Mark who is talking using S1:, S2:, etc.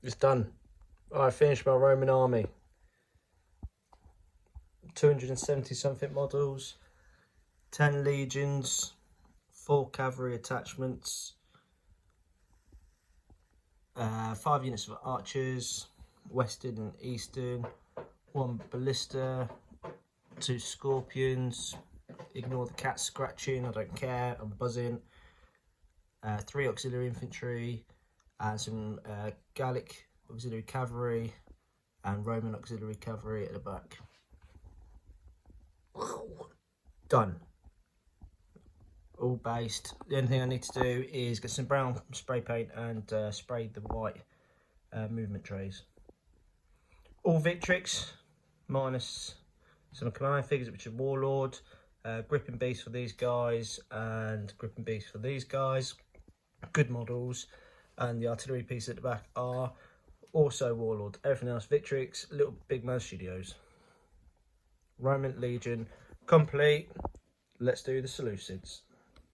S1: It's done. I finished my Roman army. 270 something models, 10 legions, 4 cavalry attachments, 5 units of archers, western and eastern, 1 ballista, 2 scorpions. Ignore the cat scratching, I don't care, I'm buzzing. 3 auxiliary infantry, and some Gallic auxiliary cavalry and Roman auxiliary cavalry at the back. Done. All based. The only thing I need to do is get some brown spray paint and spray the white movement trays. All Victrix, minus some command figures, which are Warlord, Gripping Beast for these guys, and Gripping Beast for these guys. Good models, and the artillery pieces at the back are also Warlord. Everything else Victrix, Little Big Man Studios. Roman Legion complete. Let's do the Seleucids.